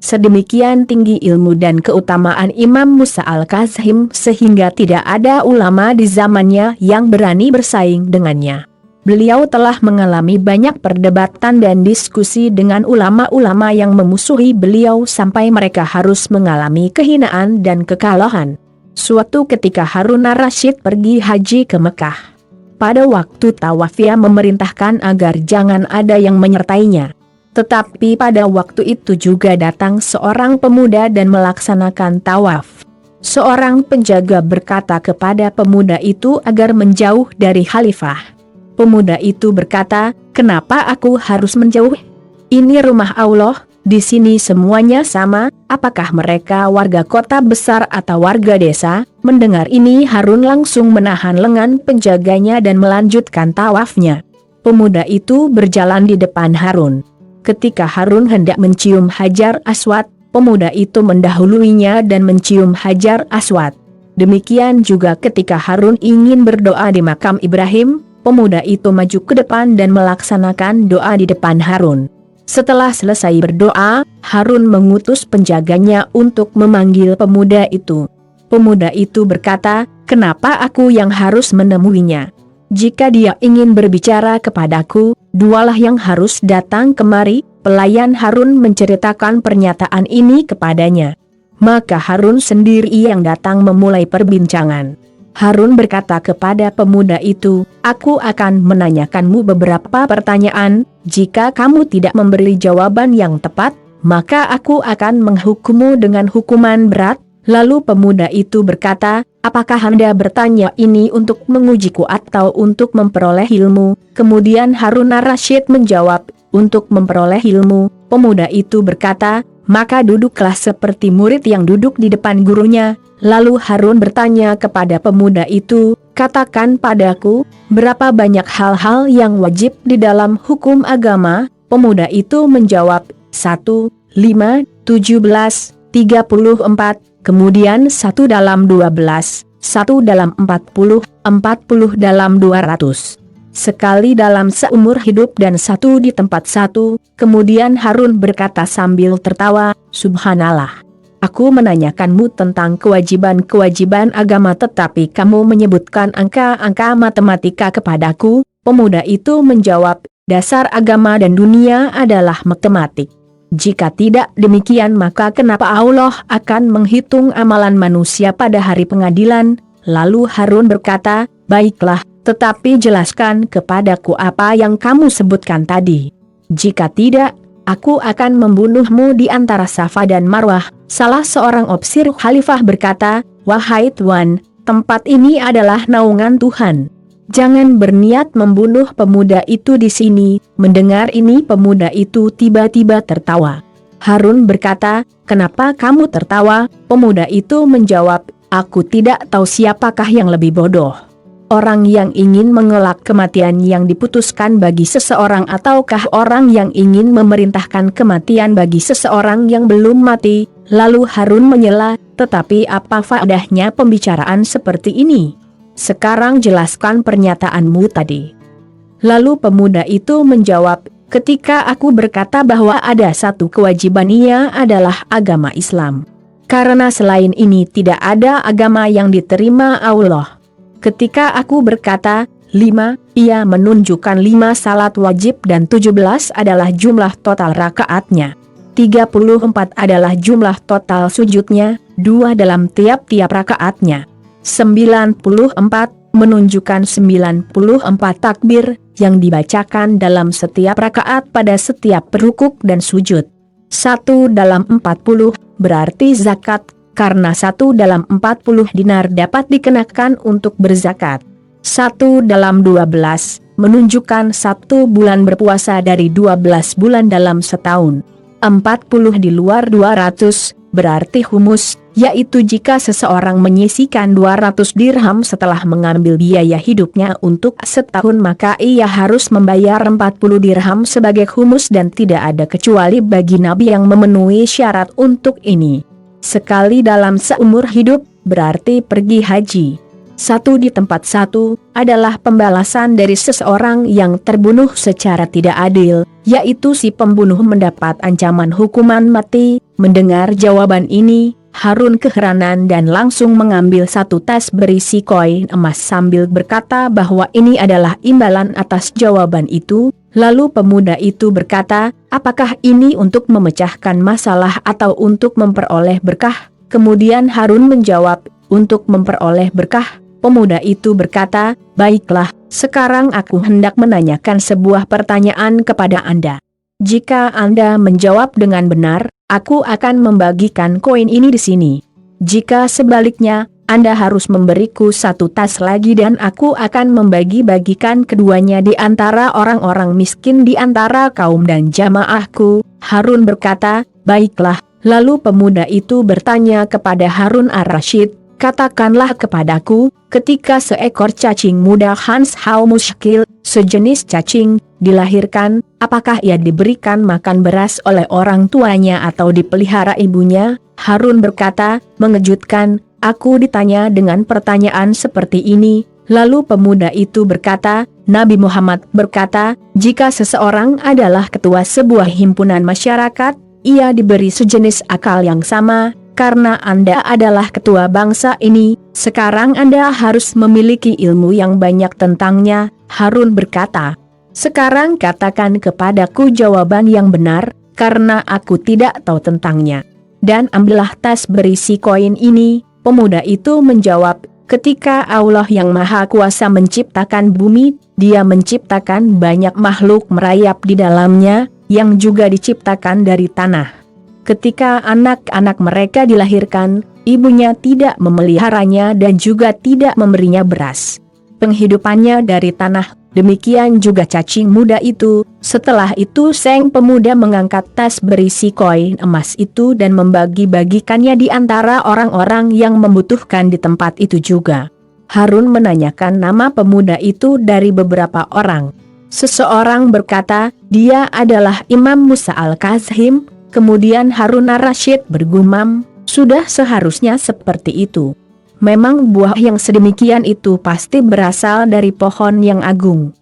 sedemikian tinggi ilmu dan keutamaan Imam Musa al-Kazim sehingga tidak ada ulama di zamannya yang berani bersaing dengannya. Beliau telah mengalami banyak perdebatan dan diskusi dengan ulama-ulama yang memusuhi beliau sampai mereka harus mengalami kehinaan dan kekalahan. Suatu ketika Harun ar-Rasyid pergi haji ke Mekah. Pada waktu tawaf ia memerintahkan agar jangan ada yang menyertainya. Tetapi pada waktu itu juga datang seorang pemuda dan melaksanakan tawaf. Seorang penjaga berkata kepada pemuda itu agar menjauh dari khalifah. Pemuda itu berkata, "Kenapa aku harus menjauh? Ini rumah Allah, di sini semuanya sama, apakah mereka warga kota besar atau warga desa?" Mendengar ini Harun langsung menahan lengan penjaganya dan melanjutkan tawafnya. Pemuda itu berjalan di depan Harun. Ketika Harun hendak mencium Hajar Aswad, pemuda itu mendahuluinya dan mencium Hajar Aswad. Demikian juga ketika Harun ingin berdoa di makam Ibrahim, pemuda itu maju ke depan dan melaksanakan doa di depan Harun. Setelah selesai berdoa, Harun mengutus penjaganya untuk memanggil pemuda itu. Pemuda itu berkata, "Kenapa aku yang harus menemuinya? Jika dia ingin berbicara kepadaku, dualah yang harus datang kemari." Pelayan Harun menceritakan pernyataan ini kepadanya. Maka Harun sendiri yang datang memulai perbincangan. Harun berkata kepada pemuda itu, "Aku akan menanyakanmu beberapa pertanyaan, jika kamu tidak memberi jawaban yang tepat, maka aku akan menghukummu dengan hukuman berat." Lalu pemuda itu berkata, "Apakah Anda bertanya ini untuk mengujiku atau untuk memperoleh ilmu?" Kemudian Harun ar-Rasyid menjawab, "Untuk memperoleh ilmu." Pemuda itu berkata, "Maka duduklah seperti murid yang duduk di depan gurunya." Lalu Harun bertanya kepada pemuda itu, "Katakan padaku, berapa banyak hal-hal yang wajib di dalam hukum agama?" Pemuda itu menjawab, 1, 5, 17, 34, kemudian 1 dalam 12, 1 dalam 40, 40 dalam 200. Sekali dalam seumur hidup dan 1 di tempat 1. Kemudian Harun berkata sambil tertawa, "Subhanallah. Aku menanyakanmu tentang kewajiban-kewajiban agama tetapi kamu menyebutkan angka-angka matematika kepadaku." Pemuda itu menjawab, "Dasar agama dan dunia adalah matematik. Jika tidak demikian maka kenapa Allah akan menghitung amalan manusia pada hari pengadilan?" Lalu Harun berkata, "Baiklah, tetapi jelaskan kepadaku apa yang kamu sebutkan tadi. Jika tidak, aku akan membunuhmu di antara Safa dan Marwah." Salah seorang opsir khalifah berkata, "Wahai Tuan, tempat ini adalah naungan Tuhan. Jangan berniat membunuh pemuda itu di sini." Mendengar ini pemuda itu tiba-tiba tertawa. Harun berkata, "Kenapa kamu tertawa?" Pemuda itu menjawab, "Aku tidak tahu siapakah yang lebih bodoh. Orang yang ingin mengelak kematian yang diputuskan bagi seseorang ataukah orang yang ingin memerintahkan kematian bagi seseorang yang belum mati?" Lalu Harun menyela, "Tetapi apa faedahnya pembicaraan seperti ini? Sekarang jelaskan pernyataanmu tadi." Lalu pemuda itu menjawab, "Ketika aku berkata bahwa ada satu kewajiban ia adalah agama Islam. Karena selain ini tidak ada agama yang diterima Allah. Ketika aku berkata 5, ia menunjukkan 5 salat wajib dan 17 adalah jumlah total rakaatnya. 34 adalah jumlah total sujudnya, 2 dalam tiap-tiap rakaatnya. 94 menunjukkan 94 takbir yang dibacakan dalam setiap rakaat pada setiap rukuk dan sujud. 1 dalam 40 berarti zakat, karena 1 dalam 40 dinar dapat dikenakan untuk berzakat. 1 dalam 12 menunjukkan 1 bulan berpuasa dari 12 bulan dalam setahun. 40 di luar 200 berarti humus, yaitu jika seseorang menyisihkan 200 dirham setelah mengambil biaya hidupnya untuk setahun maka ia harus membayar 40 dirham sebagai humus dan tidak ada kecuali bagi nabi yang memenuhi syarat untuk ini. Sekali dalam seumur hidup berarti pergi haji. satu di tempat satu, adalah pembalasan dari seseorang yang terbunuh secara tidak adil, yaitu si pembunuh mendapat ancaman hukuman mati. Mendengar jawaban ini, Harun keheranan dan langsung mengambil satu tas berisi koin emas sambil berkata bahwa ini adalah imbalan atas jawaban itu. Lalu pemuda itu berkata, apakah ini untuk memecahkan masalah atau untuk memperoleh berkah? Kemudian Harun menjawab, untuk memperoleh berkah. Pemuda itu berkata, baiklah, sekarang aku hendak menanyakan sebuah pertanyaan kepada Anda. Jika Anda menjawab dengan benar, aku akan membagikan koin ini di sini. Jika sebaliknya, Anda harus memberiku satu tas lagi dan aku akan membagi-bagikan keduanya di antara orang-orang miskin di antara kaum dan jamaahku. Harun berkata, baiklah. Lalu pemuda itu bertanya kepada Harun ar-Rasyid, katakanlah kepadaku, ketika seekor cacing muda Hans Hau Muskil, sejenis cacing, dilahirkan, apakah ia diberikan makan beras oleh orang tuanya atau dipelihara ibunya? Harun berkata, mengejutkan, aku ditanya dengan pertanyaan seperti ini. Lalu pemuda itu berkata, Nabi Muhammad berkata, jika seseorang adalah ketua sebuah himpunan masyarakat, ia diberi sejenis akal yang sama. Karena Anda adalah ketua bangsa ini, sekarang Anda harus memiliki ilmu yang banyak tentangnya. Harun berkata, sekarang katakan kepadaku jawaban yang benar, karena aku tidak tahu tentangnya. Dan ambillah tas berisi koin ini. Pemuda itu menjawab, ketika Allah yang Maha Kuasa menciptakan bumi, Dia menciptakan banyak makhluk merayap di dalamnya, yang juga diciptakan dari tanah. Ketika anak-anak mereka dilahirkan, ibunya tidak memeliharanya dan juga tidak memberinya beras. Penghidupannya dari tanah, demikian juga cacing muda itu. Setelah itu sang pemuda mengangkat tas berisi koin emas itu dan membagi-bagikannya di antara orang-orang yang membutuhkan di tempat itu juga. Harun menanyakan nama pemuda itu dari beberapa orang. Seseorang berkata, dia adalah Imam Musa al-Kazhim. Kemudian Harun ar-Rasyid bergumam, sudah seharusnya seperti itu. Memang buah yang sedemikian itu pasti berasal dari pohon yang agung.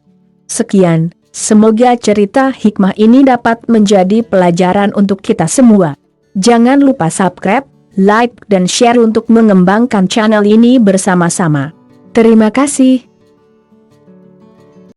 Sekian, semoga cerita hikmah ini dapat menjadi pelajaran untuk kita semua. Jangan lupa subscribe, like dan share untuk mengembangkan channel ini bersama-sama. Terima kasih.